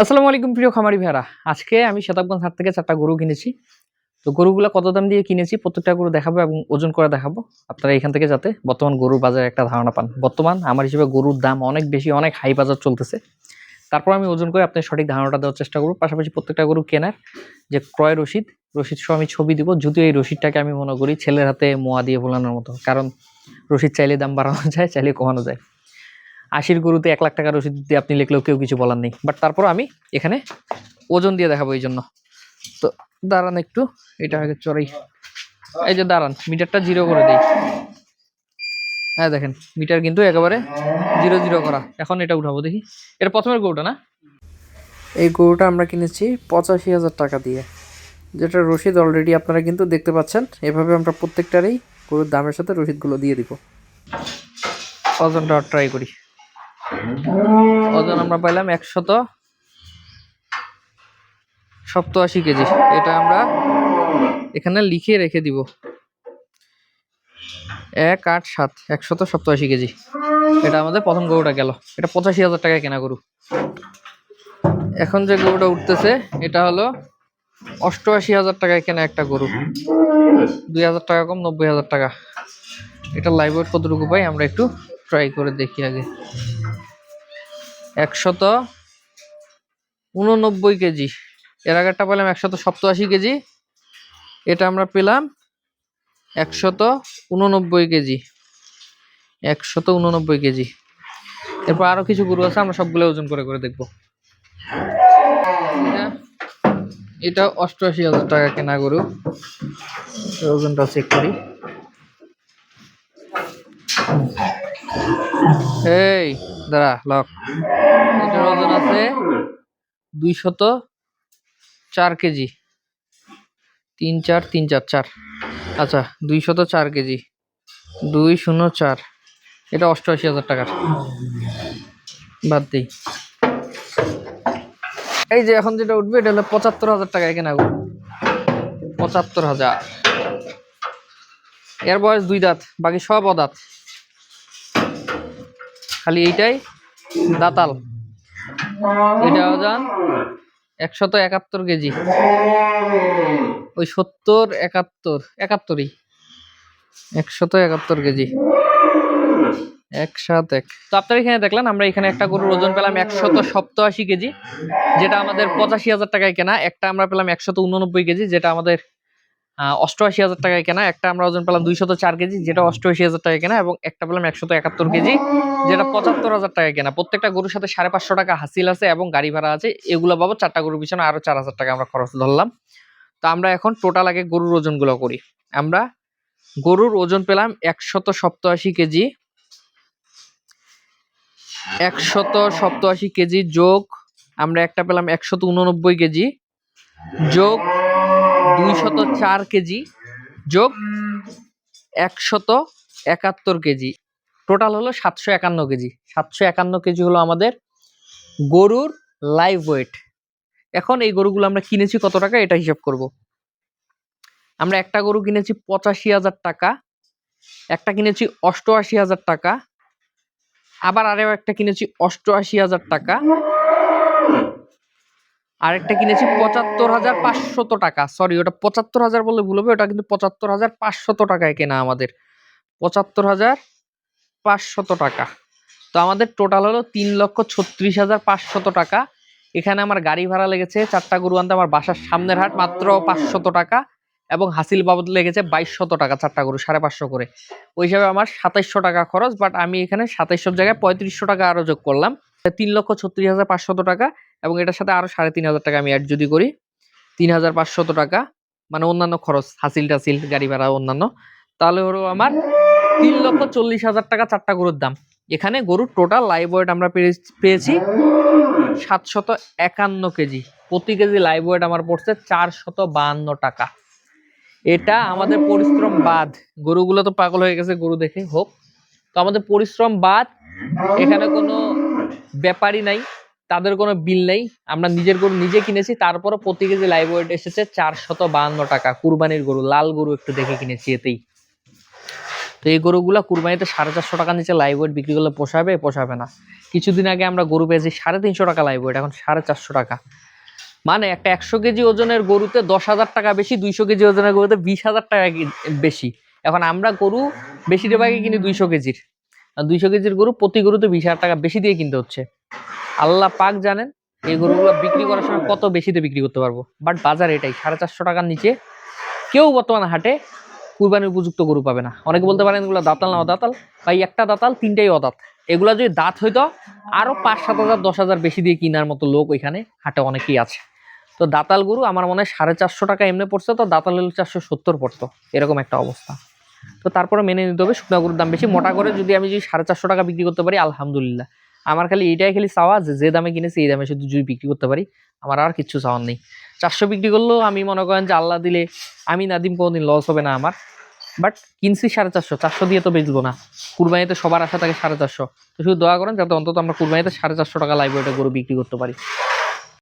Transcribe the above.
আসসালামু আলাইকুম প্রিয় খামারি ভাইরা। আজকে আমি শতাবগঞ্জ হাট থেকে 4টা গরু কিনেছি। তো গরুগুলা কত দাম দিয়ে কিনেছি প্রত্যেকটা গরু দেখাবো এবং ওজন করে দেখাবো। আপনারা এখান থেকে যাতে বর্তমান গরুর বাজারে একটা ধারণা পান। বর্তমান আমার হিসেবে গরুর দাম অনেক বেশি, অনেক হাই বাজার চলতেছে। তারপর আমি ওজন করে আপনার সঠিক ধারণাটা দেওয়ার চেষ্টা করব। পাশাপাশি প্রত্যেকটা গরু কেনার যে ক্রয় রসিদ সহ আমি ছবি দিব। যদিও এই রসিদটাকে আমি মনে করি ছেলের হাতে মোয়া দিয়ে ভোলানোর মতো, কারণ রসিদ চাইলে দাম বাড়ানো যায়, চাইলে কমানো যায়। 80-র গরুতে 1 লাখ টাকা রসিদ দিয়ে আপনি লিখলেও কেউ কিছু বলার নেই। বাট তারপর আমি এখানে ওজন দিয়ে দেখাবো এই জন্য। তো দাঁড়ান একটু, এটা আগে চড়াই। এই যে দাঁড়ান, মিটারটা 0 করে দেই। হ্যাঁ দেখেন, মিটার কিন্তু একেবারে 0 করা। এখন এটা উঠাবো, দেখি। এটা প্রথমের গরুটা না? এই গরুটা আমরা কিনেছি 85,000 টাকা দিয়ে, যেটা রসিদ অলরেডি আপনারা কিন্তু দেখতে পাচ্ছেন। এভাবে আমরা প্রত্যেকটারই গরুর দামের সাথে রসিদগুলো দিয়ে দিব। ওজনটা ট্রাই করি। ওজন আমরা পাইলাম 187 কেজি। এটা আমরা এখানে লিখে রেখে দিব, 187 187 কেজি। এটা আমাদের প্রথম গরুটা গেল। এটা 85,000 টাকায় কেনা গরু। এখন যে গরুটা উঠতেছে এটা হলো 88,000 টাকায় কেনা একটা গরু। 2,000 টাকা কম, 90,000 টাকা। এটা লাইভ ওয়েট কতটুকু পাই আমরা একটু ট্রাই করে দেখি আগে। 189 কেজি। এর আগেরটা পেলাম 187 কেজি, এটা আমরা পেলাম 189 কেজি। 189 কেজি। এরপর আরো কিছু গরু আছে, আমরা সবগুলো ওজন করে করে দেখবো। এটা 88,000 টাকা কেনা গরু। ওজনটা চেক করি। এই দাঁড়া লক। এটার ওজন আছে 204 কেজি। 3 4 3 4 4। আচ্ছা, 204 কেজি। 204। এটা 88,000 টাকার। বাদ দিই। এই যে এখন যেটা উঠবে এটা হলো 75,000 টাকায় কেনা গরু। 75,000। এর বয়স 2 দাঁত, বাকি সব অদাঁত। খালি এইটাই দাতাল। এটা ওজন 171 কেজি। ওই 70 71 71ই। 171 কেজি। 171। তো আপনারা এখানে দেখলেন, আমরা এখানে একটা গরুর ওজন পেলাম 187 কেজি, যেটা আমাদের 85,000 টাকায় কেনা। একটা আমরা পেলাম 189 কেজি, যেটা আমাদের 88,000 টাকায় কেনা। একটা আমরা ওজন পেলাম 204 কেজি, যেটা 88,000 টাকায় কেনা। এবং একটা পেলাম 171 কেজি, যেটা 75,000 টাকায় কেনা। প্রত্যেকটা গরুর সাথে 550 টাকা হাসিল আছে এবং গাড়ি ভাড়া আছে। এগুলো বাবদ 4টা গরুর পিছনে আরো 4,000 টাকা আমরা খরচ ধরলাম। তো আমরা এখন টোটাল আগে গরুর ওজনগুলো করি। আমরা গরুর ওজন পেলাম 187 কেজি। 187 কেজি যোগ আমরা একটা পেলাম 189 কেজি যোগ 204 কেজি যোগ 171 কেজি, টোটাল হলো 751 কেজি। 751 কেজি হলো আমাদের গরুর লাইভ ওয়েট। এখন এই গরুগুলো আমরা কিনেছি কত টাকা এটা হিসাব করব। আমরা একটা গরু কিনেছি 85,000 টাকা, একটা কিনেছি 88,000 টাকা, আবার আরও একটা কিনেছি 88,000 টাকা, আরেকটা কিনেছি 75,500 টাকা। সরি, ওটা 75,000 বললে ভুল হবে, ওটা কিন্তু 75,500 টাকায় কেনা আমাদের। 75,500 টাকা। তো আমাদের টোটাল হলো 3,36,500 টাকা। এখানে আমার গাড়ি ভাড়া লেগেছে 4টা গরু আনতে আমার বাসার সামনের হাট, মাত্র 500 টাকা, এবং হাসিল বাবদ লেগেছে 2,200 টাকা। 4টা গরু 550 করে, ওই হিসাবে আমার 2,700 টাকা খরচ। বাট আমি এখানে 2,700 জায়গায় 3,500 টাকা আরো যোগ করলাম, 3,36,500 টাকা। এবং এটার সাথে আরো 3,500 টাকা আমি অ্যাড যদি করি, 3,500 টাকা, মানে অন্যান্য খরচ, হাসিল টাসিল, গাড়ি ভাড়া, অন্যান্য, তাহলে হলো আমার 3,40,000 টাকা 4টা গরুর দাম। এখানে গরুর টোটাল লাইভ ওয়েট আমরা পেয়েছি 751 কেজি। প্রতি কেজি লাইভ ওয়েট আমার পড়ছে 452 টাকা। এটা আমাদের পরিশ্রম বাদ। গরুগুলো তো পাগল হয়ে গেছে গরু দেখে, হোক। তো আমাদের পরিশ্রম বাদ, এখানে কোনো ব্যাপারই নাই, তাদের কোনো বিল নেই। আমরা নিজের গরু নিজে কিনেছি, তারপরও প্রতি কেজি লাইভ ওয়েট এসেছে 452 টাকা। কুরবানির গরু, লাল গরু একটু দেখে কিনেছি, এতেই। তো এই গরুগুলা কুরবানিতে 450 টাকার নিচে লাইভ ওয়েট বিক্রি করলে পোষাবে না। কিছুদিন আগে আমরা গরু পেয়েছি 350 টাকা লাইভ ওয়েট, এখন 450 টাকা। মানে একটা 100 কেজি ওজনের গরুতে 10,000 টাকা বেশি, 200 কেজি ওজনের গরুতে 20,000 টাকা বেশি। এখন আমরা গরু বেশিরভাগই কিনি 200 কেজির, 200 কেজির গরু প্রতি গরুতে 20,000 টাকা বেশি দিয়ে কিনতে হচ্ছে। আল্লাহ পাক জানেন এই গরুগুলো বিক্রি করার সময় কত বেশিতে বিক্রি করতে পারবো, বাট বাজার এটাই 450 টাকার নিচে কেউ বর্তমানে হাটে কুরবানির উপযুক্ত গরু পাবে না। অনেকে বলতে পারেন এগুলো দাতাল না অদাতাল, ভাই একটা দাতাল 3টাই অদাত। এগুলা যদি দাঁত হইতো আরো 5-7 হাজার 10,000 বেশি দিয়ে কেনার মতো লোক ওইখানে হাটে অনেকেই আছে। তো দাতাল গরু আমার মনে হয় 450 টাকা এমনি পড়ছে, তো দাতাল হলে 470 পড়তো, এরকম একটা অবস্থা। তো তারপরে মেনে নিতে হবে শুকনা গরুর দাম বেশি। মোটা করে যদি আমি 450 টাকা বিক্রি করতে পারি আলহামদুলিল্লাহ। আমার খালি এইটাই খালি চাওয়া যে দামে কিনেছি এই দামে শুধু যদি বিক্রি করতে পারি, আমার আর কিচ্ছু চাওয়ার নেই। 400 বিক্রি করলেও আমি মনে করেন যে আল্লাহ দিলে আমি নাদিম কোনোদিন লস হবে না আমার। বাট কিনছি 450, 400 দিয়ে তো বেচবো না। কুরবানিতে সবার আশা থাকে 450। তো শুধু দোয়া করেন যাতে অন্তত আমরা কুরবানিতে 450 টাকা লাইভ ওয়েটে গরু বিক্রি করতে পারি।